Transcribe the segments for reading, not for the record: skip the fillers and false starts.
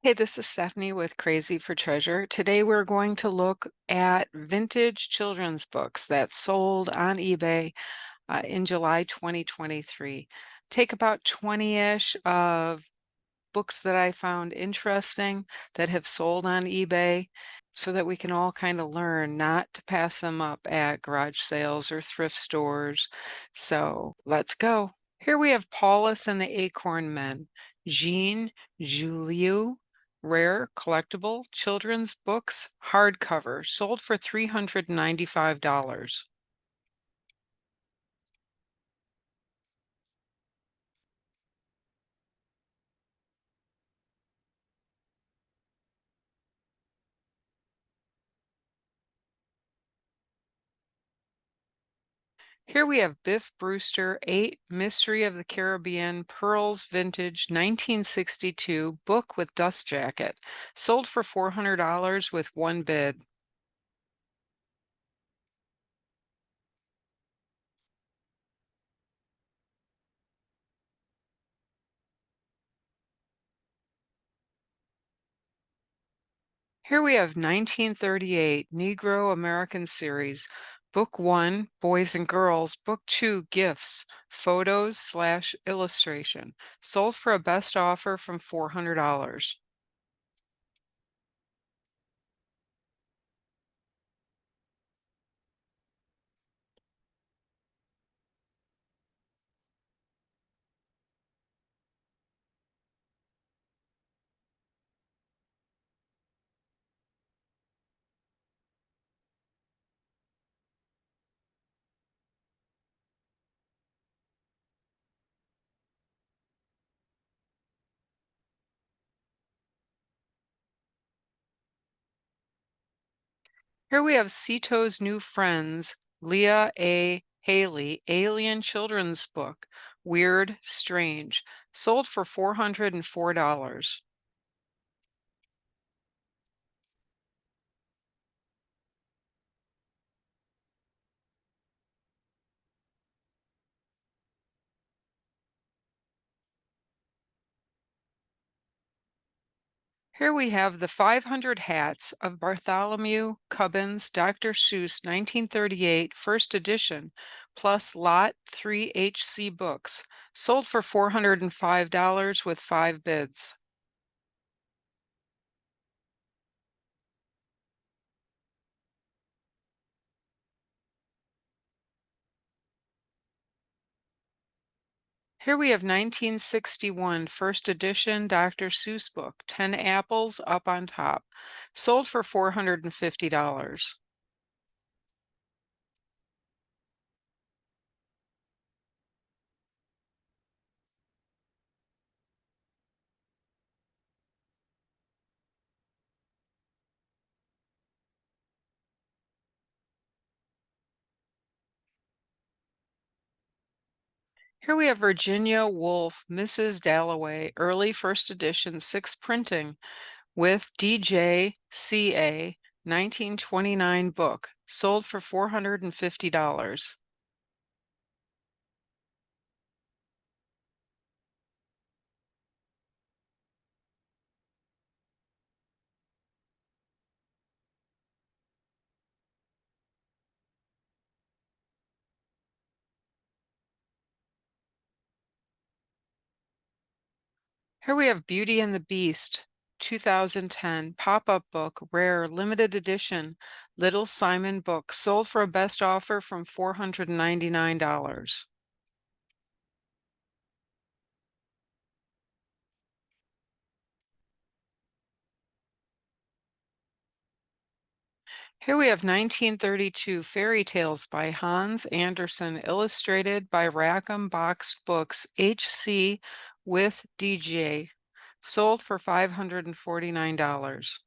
Hey, this is Stephanie with Crazy for Treasure. Today we're going to look at vintage children's books that sold on eBay in July 2023. Take about 20-ish of books that I found interesting that have sold on eBay so that we can all kind of learn not to pass them up at garage sales or thrift stores. So let's go. Here we have Paulus and the Acorn Men, Jean Julieu, rare collectible children's books, hardcover, sold for $395. Here we have Biff Brewster 8 Mystery of the Caribbean Pearls Vintage 1962 book with dust jacket, sold for $400 with one bid. Here we have 1938 Negro American Series, Book 1, Boys and Girls, Book 2, Gifts, Photos slash Illustration, sold for a best offer from $400. Here we have Cito's New Friends, Leah A. Haley, Alien Children's Book, Weird, Strange, sold for $404. Here we have the 500 Hats of Bartholomew Cubbins, Dr. Seuss, 1938, first edition, plus Lot 3 HC books, sold for $405 with five bids. Here we have 1961 first edition Dr. Seuss book, 10 apples up on top, sold for $450. Here we have Virginia Woolf, Mrs. Dalloway, early first edition, 6 printing with DJCA 1929 book, sold for $450. Here we have Beauty and the Beast, 2010 pop-up book, rare, limited edition, Little Simon book, sold for a best offer from $499. Here we have 1932 Fairy Tales by Hans Andersen, illustrated by Rackham Boxed Books, HC with DJ, sold for $549.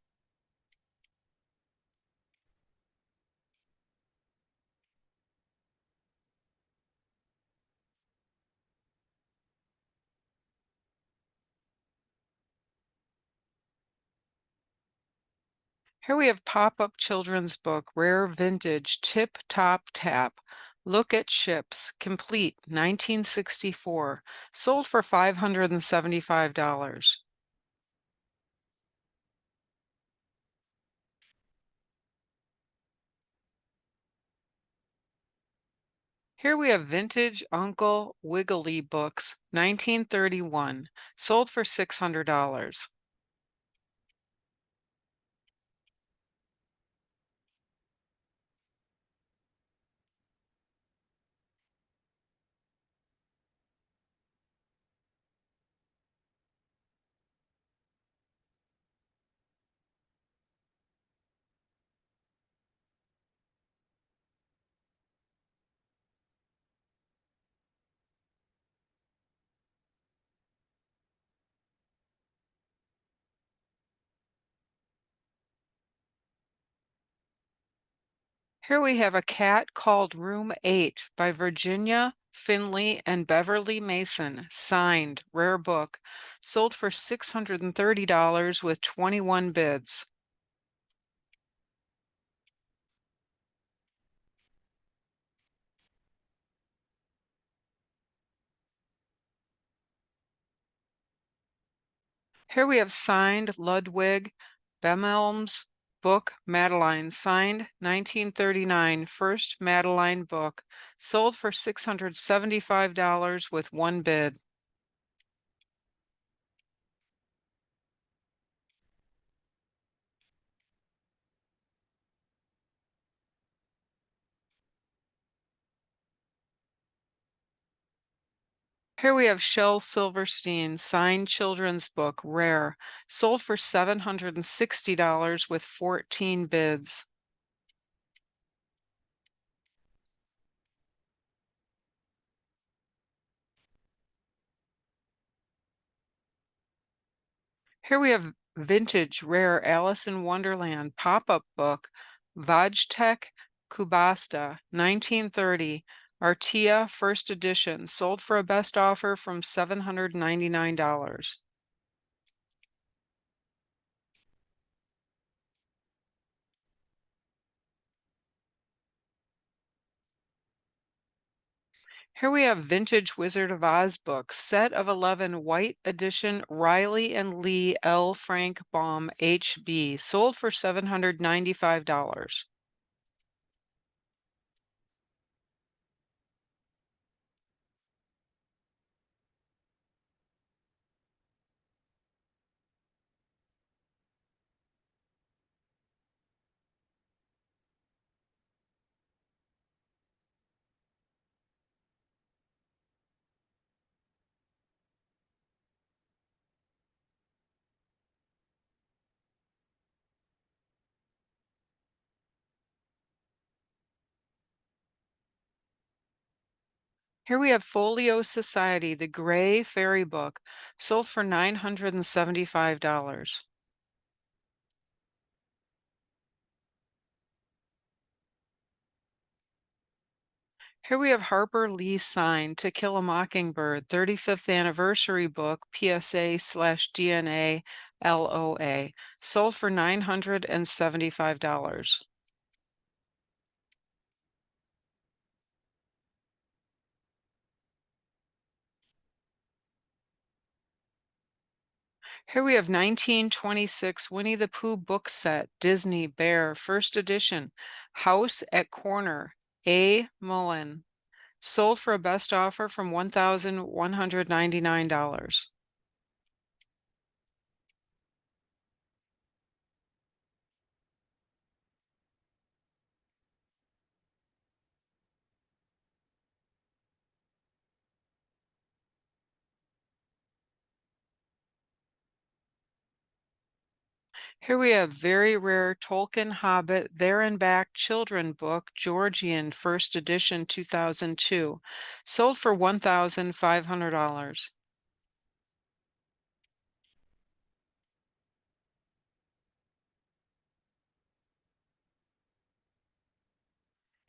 Here we have pop-up children's book, rare vintage, Tip Top Tap. Look at Ships, complete, 1964, sold for $575. Here we have vintage Uncle Wiggily books, 1931, sold for $600. Here we have A Cat Called Room 8 by Virginia Finley and Beverly Mason, signed, rare book, sold for $630 with 21 bids. Here we have signed Ludwig Bemelm's book Madeline, signed 1939, first Madeline book, sold for $675 with one bid. Here we have Shel Silverstein, signed children's book, rare, sold for $760 with 14 bids. Here we have vintage, rare Alice in Wonderland pop-up book, Vajtek Kubasta, 1930, Artia first edition, sold for a best offer from $799. Here we have vintage Wizard of Oz books, set of 11, white edition, Riley and Lee L. Frank Baum HB, sold for $795. Here we have Folio Society, the Gray Fairy Book, sold for $975. Here we have Harper Lee signed To Kill a Mockingbird, 35th anniversary book, PSA/DNA LOA, sold for $975. Here we have 1926 Winnie the Pooh book set, Disney Bear, first edition, House at Corner, A. Mullen, sold for a best offer from $1,199. Here we have very rare Tolkien Hobbit There and Back children book, Georgian, first edition, 2002, sold for $1,500.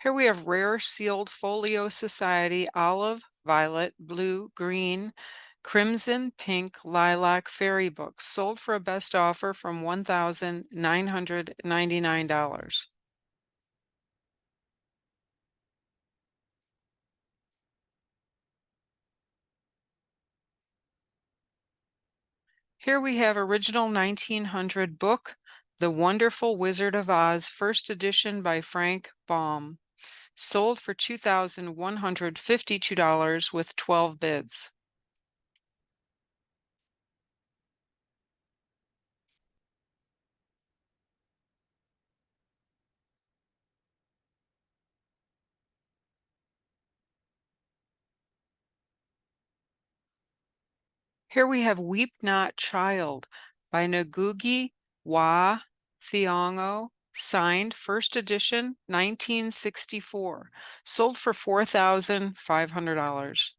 Here we have rare sealed folio society, olive, violet, blue, green, crimson, pink, lilac fairy books, sold for a best offer from $1,999. Here we have original 1900 book, The Wonderful Wizard of Oz, first edition by Frank Baum, sold for $2,152 with 12 bids. Here we have Weep Not Child by Ngugi wa Thiong'o, signed first edition 1964, sold for $4,500.